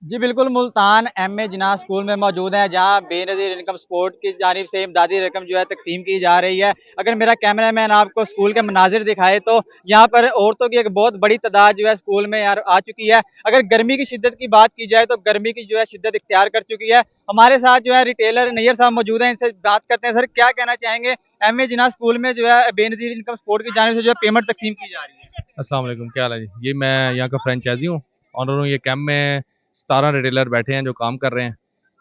जी बिल्कुल, Multan M A Jinnah school में मौजूद हैं, जहाँ बेनज़ीर इनकम सपोर्ट की जानिब से इमदादी रकम जो है तकसीम की जा रही है। अगर मेरा कैमरामैन आपको स्कूल के मनाज़िर दिखाए तो यहाँ पर औरतों की एक बहुत बड़ी तादाद जो है स्कूल में यार आ चुकी है। अगर गर्मी की शिद्दत की बात की जाए तो गर्मी की जो है शिद्दत इख्तियार कर चुकी है। हमारे साथ जो है रिटेलर नैयर साहब मौजूद हैं, इनसे बात करते हैं। सर क्या कहना चाहेंगे, एम ए जिन्ना स्कूल में जो है बेनज़ीर इनकम सपोर्ट की जानिब से जो है पेमेंट तकसीम की जा रही है? अस्सलाम वालेकुम, क्या हाल है जी। ये मैं यहाँ का फ्रेंचाइजी हूँ, ऑनर हूँ। ये कैंप में 17 रिटेलर बैठे हैं जो काम कर रहे हैं।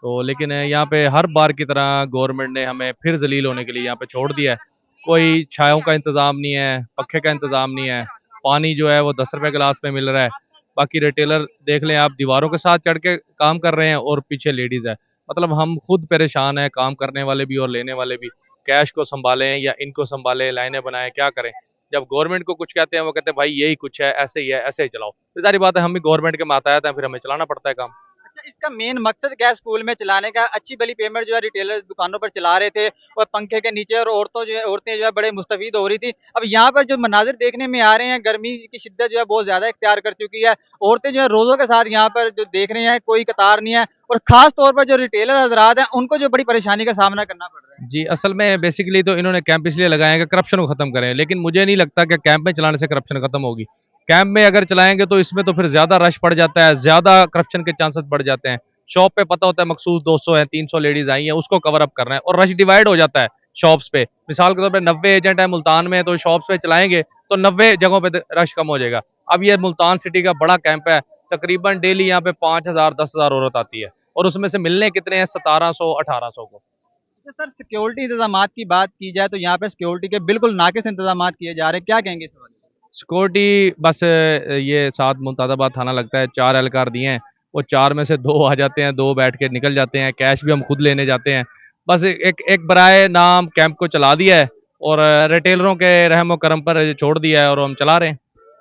तो लेकिन यहाँ पे हर बार की तरह गवर्नमेंट ने हमें फिर जलील होने के लिए यहाँ पे छोड़ दिया है। कोई छायों का इंतज़ाम नहीं है, पक्खे का इंतज़ाम नहीं है, पानी जो है वो 10 रुपये गिलास में मिल रहा है। बाकी रिटेलर देख लें आप, दीवारों के साथ चढ़ के काम कर रहे हैं और पीछे लेडीज़ है। मतलब हम खुद परेशान हैं, काम करने वाले भी और लेने वाले भी। कैश को संभालें या इनको संभालें, लाइनें बनाएं, क्या करें। जब गवर्नमेंट को कुछ कहते हैं वो कहते हैं भाई यही कुछ है, ऐसे ही है, ऐसे ही चलाओ। तो सारी बात है, हम भी गवर्नमेंट के मातहत हैं, फिर हमें चलाना पड़ता है काम। अच्छा, इसका मेन मकसद क्या है स्कूल में चलाने का? अच्छी भली पेमेंट जो है रिटेलर दुकानों पर चला रहे थे और पंखे के नीचे, और औरतें जो है बड़े मुस्तफीद हो रही थी। अब यहाँ पर जो मनाजिर देखने में आ रहे हैं, गर्मी की शिद्दत जो है बहुत ज्यादा इख्तियार कर चुकी है। औरतें जो है रोजों के साथ यहाँ पर जो देख रहे हैं, कोई कतार नहीं है। और खास तौर पर जो रिटेलर हजरात हैं उनको जो बड़ी परेशानी का सामना करना पड़ रहा है। जी, असल में बेसिकली तो इन्होंने कैंप इसलिए लगाए हैं कि करप्शन को खत्म करें, लेकिन मुझे नहीं लगता कि कैंप में चलाने से करप्शन खत्म होगी। कैंप में अगर चलाएंगे तो इसमें तो फिर ज्यादा रश पड़ जाता है, ज्यादा करप्शन के चांसेस बढ़ जाते हैं। शॉप पे पता होता है मखसूस 200 है, 300 लेडीज आई हैं, उसको कवर अप करना है और रश डिवाइड हो जाता है शॉप्स पे। मिसाल के तौर पे 90 एजेंट है मुल्तान में, तो शॉप्स पे चलाएंगे तो 90 जगहों पे रश कम हो जाएगा। अब ये मुल्तान सिटी का बड़ा कैंप है, तकरीबन डेली यहाँ पे 5,000 10,000 औरत आती है, और उसमें से मिलने कितने हैं? 1700 1800 को। अच्छा सर, सिक्योरिटी इंतजाम की बात की जाए तो यहाँ पे सिक्योरिटी के बिल्कुल नाकिस इंतजाम किए जा रहे हैं, क्या कहेंगे इस बारे में? सिक्योरिटी बस ये साथ मुमतादाबाद थाना लगता है, 4 एहलकार दिए हैं। वो 4 में से 2 आ जाते हैं, 2 बैठ के निकल जाते हैं। कैश भी हम खुद लेने जाते हैं। बस एक एक बराए नाम कैंप को चला दिया है और रिटेलरों के रहम करम पर छोड़ दिया है और हम चला रहे हैं।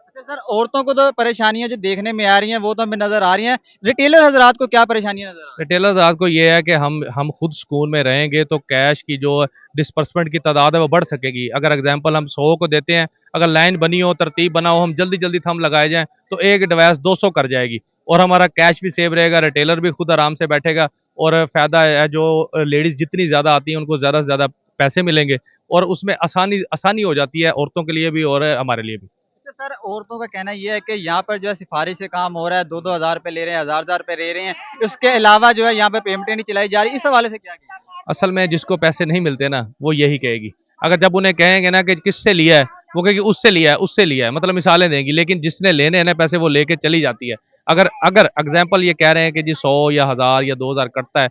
अच्छा सर, औरतों को तो परेशानियां जो देखने में आ रही हैं वो तो हमें नजर आ रही हैं। रिटेलर हजरात को क्या परेशानियां नजर आ रही रिटेलर्स आपको ये है कि हम खुद स्कूल में रहेंगे तो कैश की जो डिस्पर्समेंट की तादाद है वो बढ़ सकेगी। अगर एग्जांपल हम 100 को देते हैं, अगर लाइन बनी हो, तरतीब बना हो, हम जल्दी जल्दी थंब लगाए जाएं तो एक डिवाइस 200 कर जाएगी और हमारा कैश भी सेव रहेगा, रिटेलर भी खुद आराम से बैठेगा। और फायदा है, जो लेडीज जितनी ज्यादा आती हैं उनको ज्यादा से ज्यादा पैसे मिलेंगे और उसमें आसानी आसानी हो जाती है, औरतों के लिए भी और हमारे लिए भी। है? अच्छा सर, औरतों का कहना ये है कि यहाँ पर जो है सिफारिश से काम हो रहा है, 2-2 हज़ार रुपए ले रहे हैं, हज़ार रुपए ले रहे हैं। उसके अलावा जो है यहाँ पे पेमेंटें नहीं चलाई जा रही, इस हवाले से क्या कहेंगे? असल में जिसको पैसे नहीं मिलते ना, वो यही कहेगी। अगर जब उन्हें कहेंगे ना कि किससे लिया है, वो कहेगी उससे लिया है, उससे लिया है, मतलब मिसालें देंगी। लेकिन जिसने लेने हैं ना पैसे, वो लेके चली जाती है। अगर अगर एग्जाम्पल ये कह रहे हैं कि जी 100 या 1000 या 2000 कटता है,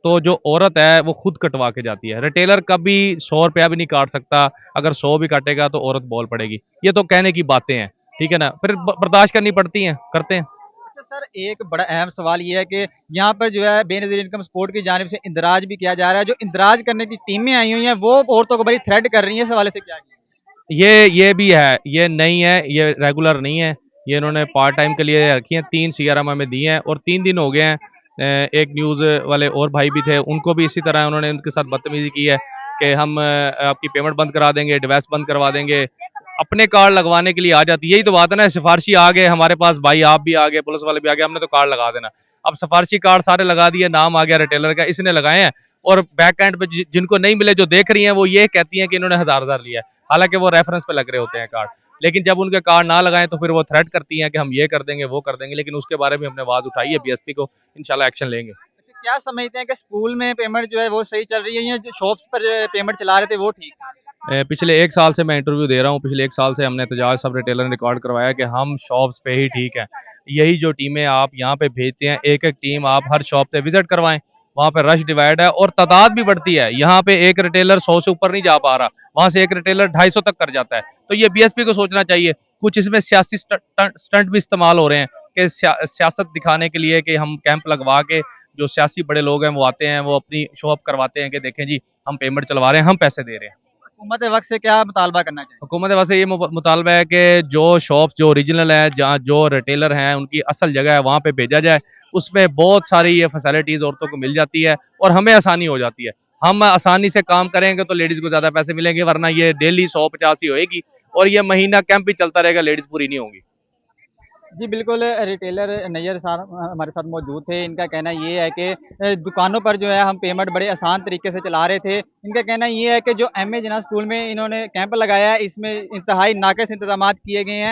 तो जो औरत है वो खुद कटवा के जाती है। रिटेलर कभी 100 रुपया भी नहीं काट सकता। अगर 100 भी काटेगा तो औरत बोल पड़ेगी। ये तो कहने की बातें हैं, ठीक है ना, फिर बर्दाश्त करनी पड़ती हैं, करते हैं। अच्छा सर, एक बड़ा अहम सवाल ये है कि यहाँ पर जो है बेनजीर इनकम सपोर्ट की जानिब से इंदराज भी किया जा रहा है। जो इंदराज करने की टीमें आई हुई हैं वो औरतों को बड़ी थ्रेट कर रही हैं, इस हवाले से क्या कहेंगे? ये भी है, ये नहीं है, ये रेगुलर नहीं है। ये इन्होंने पार्ट टाइम के लिए रखी है। 3 सीआरएम हमें दिए हैं और 3 दिन हो गए हैं। एक न्यूज़ वाले और भाई भी थे, उनको भी इसी तरह उन्होंने उनके साथ बदतमीजी की है कि हम आपकी पेमेंट बंद करा देंगे, डिवाइस बंद करवा देंगे। अपने कार्ड लगवाने के लिए आ जाती है। यही तो बात है ना, सिफारशी आ गए हमारे पास, भाई आप भी आ गए, पुलिस वाले भी आ गए, हमने तो कार्ड लगा देना। अब सिफारशी कार्ड सारे लगा दिए, नाम आ गया रिटेलर का, इसने लगाए हैं। और बैक एंड पे जिनको नहीं मिले, जो देख रही हैं, वो ये कहती हैं कि इन्होंने 1000 लिया है, हालांकि वो रेफरेंस पे लग रहे होते हैं कार्ड। लेकिन जब उनके कार्ड ना लगाएं तो फिर वो थ्रेट करती हैं कि हम ये कर देंगे, वो कर देंगे। लेकिन उसके बारे में हमने आवाज उठाई है बीएसपी को, इंशाल्लाह एक्शन लेंगे। अच्छा, क्या समझते हैं कि स्कूल में पेमेंट जो है वो सही चल रही है या जो शॉप्स पर पेमेंट चला रहे थे वो ठीक है? पिछले 1 साल से मैं इंटरव्यू दे रहा हूँ। पिछले 1 साल से हमने एहतजाज सब रिटेलर ने रिकॉर्ड करवाया कि हम शॉप्स पे ही ठीक है। यही जो टीमें आप यहाँ पे भेजते हैं, एक एक टीम आप हर शॉप पे विजिट करवाएं। वहाँ पे रश डिवाइड है और तादाद भी बढ़ती है। यहाँ पे एक रिटेलर 100 से ऊपर नहीं जा पा रहा, वहां से एक रिटेलर 250 तक कर जाता है। तो ये बीएसपी को सोचना चाहिए। कुछ इसमें सियासी स्टंट भी इस्तेमाल हो रहे हैं कि सियासत दिखाने के लिए कि हम कैंप लगवा के, जो सियासी बड़े लोग हैं वो आते हैं, वो अपनी शो अप करवाते हैं कि देखें जी हम पेमेंट चलवा रहे हैं, हम पैसे दे रहे हैं। हुकूमत वक्त से क्या मुतालबा करना चाहिए? हुकूमत वैसे ये मुतालबा है कि जो शॉप जो ओरिजिनल है, जहाँ जो रिटेलर हैं उनकी असल जगह है, वहाँ पे भेजा जाए। उसमें बहुत सारी ये फैसिलिटीज औरतों को मिल जाती है और हमें आसानी हो जाती है। हम आसानी से काम करेंगे तो लेडीज को ज्यादा पैसे मिलेंगे, वरना ये डेली 150 ही होएगी और ये महीना कैंप भी चलता रहेगा, लेडीज पूरी नहीं होंगी। जी बिल्कुल, रिटेलर नैयर साहब हमारे साथ मौजूद थे। इनका कहना ये है कि दुकानों पर जो है हम पेमेंट बड़े आसान तरीके से चला रहे थे। इनका कहना ये है कि जो एमए जिन्ना स्कूल में इन्होंने कैंप लगाया है, इसमें इंतहाई नाक़िस इंतज़ामात किए गए हैं।